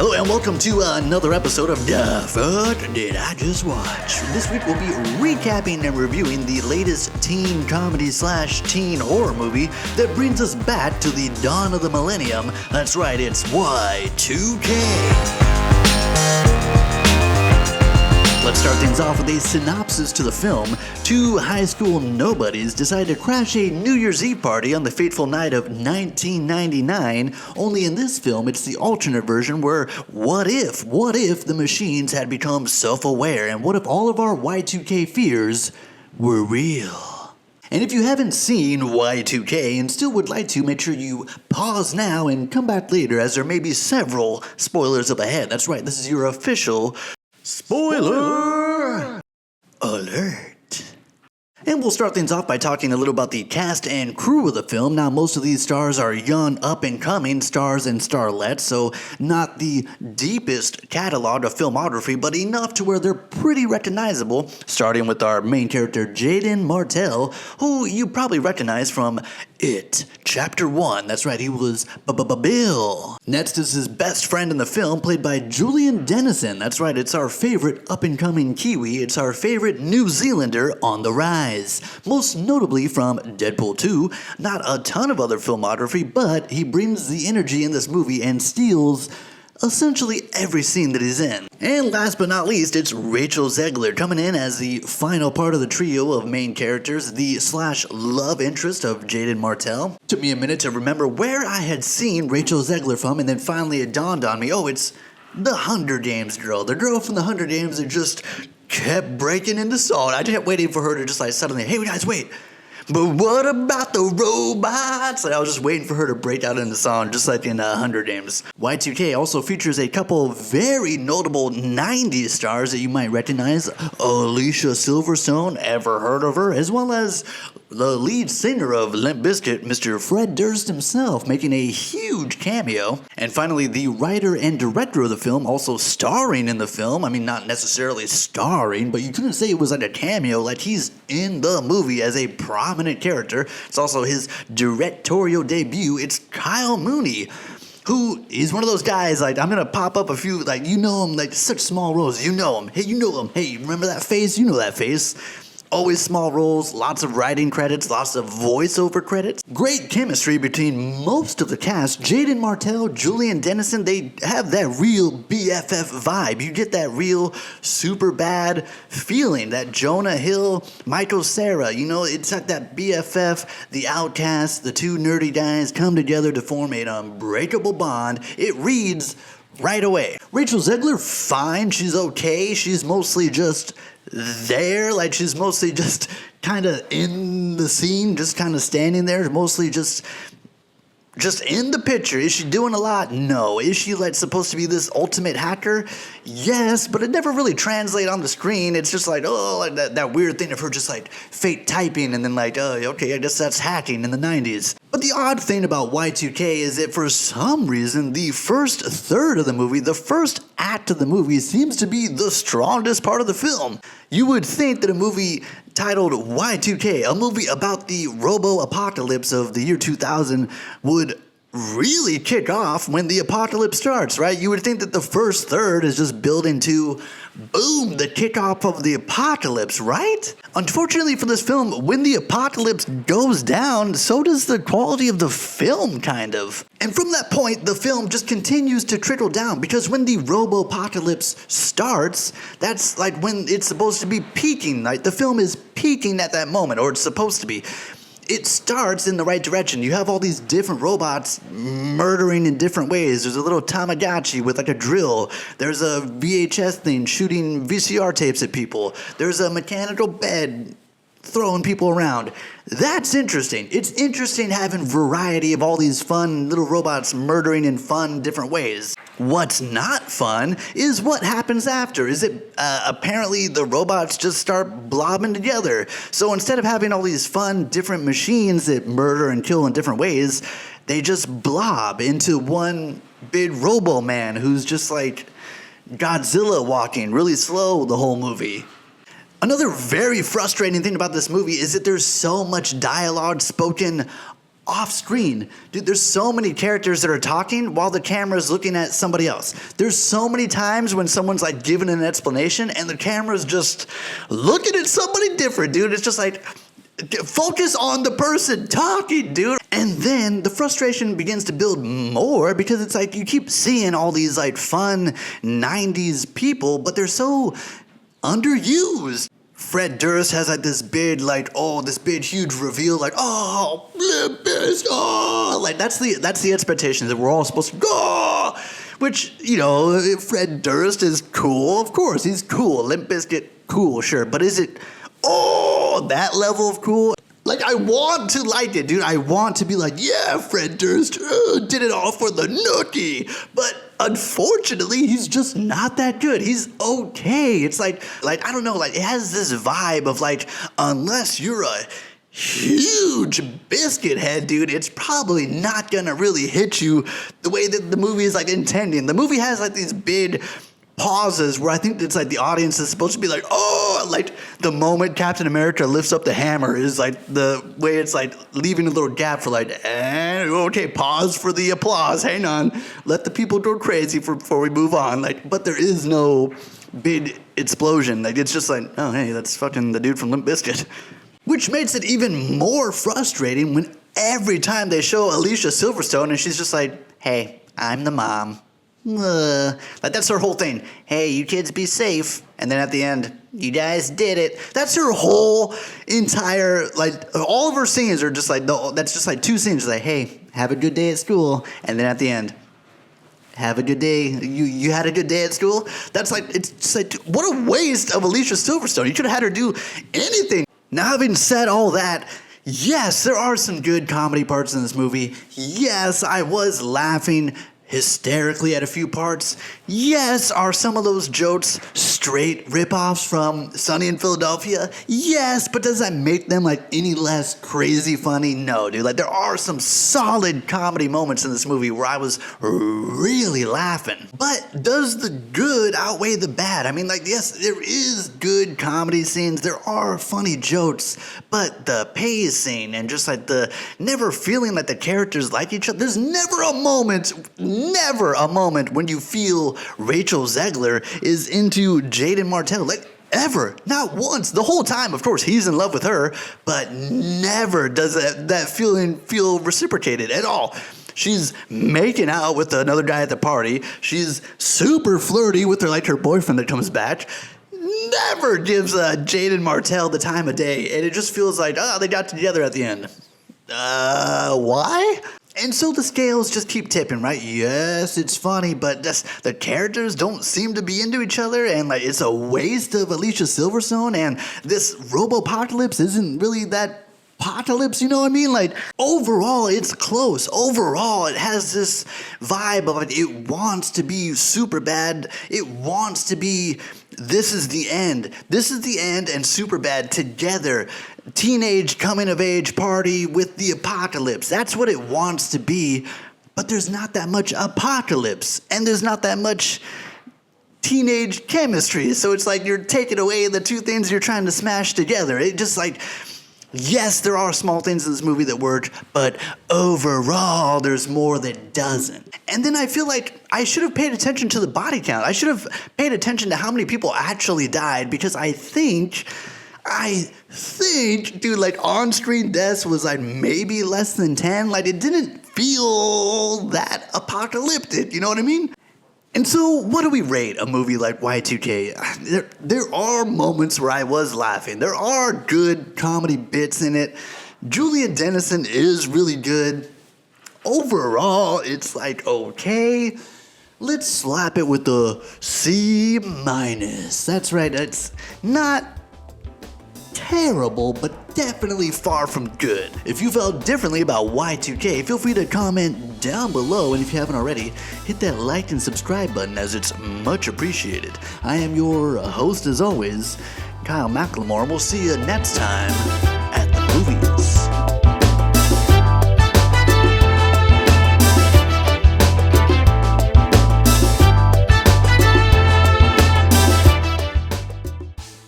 Hello and welcome to another episode of Dafuq Did I Just Watch? This week we'll be recapping and reviewing the latest teen comedy / teen horror movie that brings us back to the dawn of the millennium. That's right, it's Y2K. Let's start things off with a synopsis to the film. Two high school nobodies decide to crash a New Year's Eve party on the fateful night of 1999, only in this film it's the alternate version where what if the machines had become self-aware, and what if all of our Y2K fears were real? And if you haven't seen Y2K and still would like to, make sure you pause now and come back later, as there may be several spoilers up ahead. That's right, this is your official Spoiler alert. And we'll start things off by talking a little about the cast and crew of the film. Now, most of these stars are young, up-and-coming stars and starlets, so not the deepest catalog of filmography, but enough to where they're pretty recognizable, starting with our main character, Jaeden Martell, who you probably recognize from It, Chapter 1. That's right, he was Bill. Next is his best friend in the film, played by Julian Dennison. That's right, it's our favorite up-and-coming Kiwi. It's our favorite New Zealander on the rise. Most notably from Deadpool 2. Not a ton of other filmography, but he brings the energy in this movie and steals essentially every scene that he's in. And last but not least, it's Rachel Zegler coming in as the final part of the trio of main characters, the / love interest of Jaeden Martell. Took me a minute to remember where I had seen Rachel Zegler from, and then finally it dawned on me, oh, it's the Hunger Games girl. The girl from the Hunger Games that just kept breaking into song. I kept waiting for her to just like suddenly, hey guys, wait. But what about the robots? And I was just waiting for her to break out into song, just like in Hunger Games. Y2K also features a couple very notable 90s stars that you might recognize. Alicia Silverstone, ever heard of her? As well as the lead singer of Limp Bizkit, Mr. Fred Durst himself, making a huge cameo. And finally, the writer and director of the film, also starring in the film. I mean, not necessarily starring, but you couldn't say it was like a cameo, like he's in the movie as a prominent character. It's also his directorial debut. It's Kyle Mooney, who is one of those guys, like, I'm gonna pop up a few, like, you know him, like, such small roles, you know him, hey, remember that face, you know that face. Always small roles, lots of writing credits, lots of voiceover credits. Great chemistry between most of the cast. Jaeden Martell, Julian Dennison, they have that real BFF vibe. You get that real super bad feeling, that Jonah Hill, Michael Cera, you know, it's like that BFF, the outcast, the two nerdy guys come together to form an unbreakable bond. It reads right away. Rachel Zegler, fine, she's okay, she's mostly just there, like she's mostly just kind of in the scene, just kind of standing there, mostly just in the picture. Is she doing a lot? No. Is she like supposed to be this ultimate hacker? Yes, but it never really translates on the screen. It's just like, oh, like that weird thing of her just like fake typing and then like, oh, okay, I guess that's hacking in the 90s. But the odd thing about Y2K is that for some reason, the first third of the movie, the first act of the movie, seems to be the strongest part of the film. You would think that a movie titled Y2K, a movie about the robo-apocalypse of the year 2000, would really kick off when the apocalypse starts, right? You would think that the first third is just building to, boom, the kickoff of the apocalypse, right? Unfortunately for this film, when the apocalypse goes down, so does the quality of the film, kind of. And from that point, the film just continues to trickle down, because when the robo-apocalypse starts, that's like when it's supposed to be peaking. Like the film is peaking at that moment, or it's supposed to be. It starts in the right direction. You have all these different robots murdering in different ways. There's a little Tamagotchi with like a drill. There's a VHS thing shooting VCR tapes at people. There's a mechanical bed throwing people around. That's interesting. It's interesting having variety of all these fun little robots murdering in fun different ways. What's not fun is what happens after. Is it apparently the robots just start blobbing together. So instead of having all these fun different machines that murder and kill in different ways, they just blob into one big robo-man who's just like Godzilla walking really slow the whole movie. Another very frustrating thing about this movie is that there's so much dialogue spoken off screen. Dude, there's so many characters that are talking while the camera's looking at somebody else. There's so many times when someone's like giving an explanation and the camera's just looking at somebody different, dude. It's just like, focus on the person talking, dude. And then the frustration begins to build more because it's like you keep seeing all these like fun 90s people, but they're so underused. Fred Durst has like this big, this big huge reveal, like, oh, Limp Bizkit, oh, like that's the expectation that we're all supposed to go. Which, you know, Fred Durst is cool, of course, he's cool. Limp Bizkit, cool, sure, but is it that level of cool? Like, I want to like it, dude. I want to be like, yeah, Fred Durst did it all for the nookie. But unfortunately, he's just not that good. He's okay. It's like I don't know, like it has this vibe of like, unless you're a huge biscuit head, dude, it's probably not gonna really hit you the way that the movie is like intending. The movie has like these big pauses where I think it's like the audience is supposed to be like, oh, like the moment Captain America lifts up the hammer is like the way it's like leaving a little gap for like, okay, pause for the applause, hang on, let the people go crazy before we move on. Like, but there is no big explosion. Like, it's just like, oh, hey, that's fucking the dude from Limp Bizkit. Which makes it even more frustrating when every time they show Alicia Silverstone and she's just like, hey, I'm the mom. Like, that's her whole thing. Hey, you kids be safe. And then at the end, you guys did it. That's her whole entire, like, all of her scenes are just like, that's just like two scenes. Like, hey, have a good day at school. And then at the end, have a good day. You had a good day at school? That's like, it's just like, what a waste of Alicia Silverstone. You could have had her do anything. Now, having said all that, yes, there are some good comedy parts in this movie. Yes, I was laughing hysterically at a few parts. Yes, are some of those jokes straight ripoffs from Sunny in Philadelphia? Yes, but does that make them like any less crazy funny? No, dude. Like, there are some solid comedy moments in this movie where I was really laughing. But does the good outweigh the bad? I mean, like, yes, there is good comedy scenes. There are funny jokes, but the pacing and just like the never feeling like the characters like each other. There's never a moment when you feel Rachel Zegler is into Jaeden Martell. Like, ever. Not once. The whole time, of course, he's in love with her, but never does that feeling feel reciprocated at all. She's making out with another guy at the party. She's super flirty with her boyfriend that comes back. Never gives Jaeden Martell the time of day, and it just feels like, they got together at the end. Why? And so the scales just keep tipping, right? Yes, it's funny, but just the characters don't seem to be into each other, and like it's a waste of Alicia Silverstone, and this Robopocalypse isn't really that apocalypse, you know what I mean? Like, overall, it's close. Overall, it has this vibe of like, it wants to be super bad. It wants to be, this is the end. This is the end and Superbad together. Teenage coming-of-age party with the apocalypse. That's what it wants to be, but there's not that much apocalypse, and there's not that much teenage chemistry, so it's like you're taking away the two things you're trying to smash together. It just like, yes, there are small things in this movie that work, but overall, there's more that doesn't. And then I feel like I should have paid attention to the body count. I should have paid attention to how many people actually died, because I think, dude, like, on-screen deaths was like maybe less than 10. Like, it didn't feel that apocalyptic, you know what I mean? And so, what do we rate a movie like Y2K? There are moments where I was laughing. There are good comedy bits in it. Julian Dennison is really good. Overall, it's like, okay. Let's slap it with the C-. That's right, it's not terrible, but definitely far from good. If you felt differently about Y2K, feel free to comment down below, and if you haven't already, hit that like and subscribe button, as it's much appreciated. I am your host as always, Kyle McLemore, and we'll see you next time at the movies.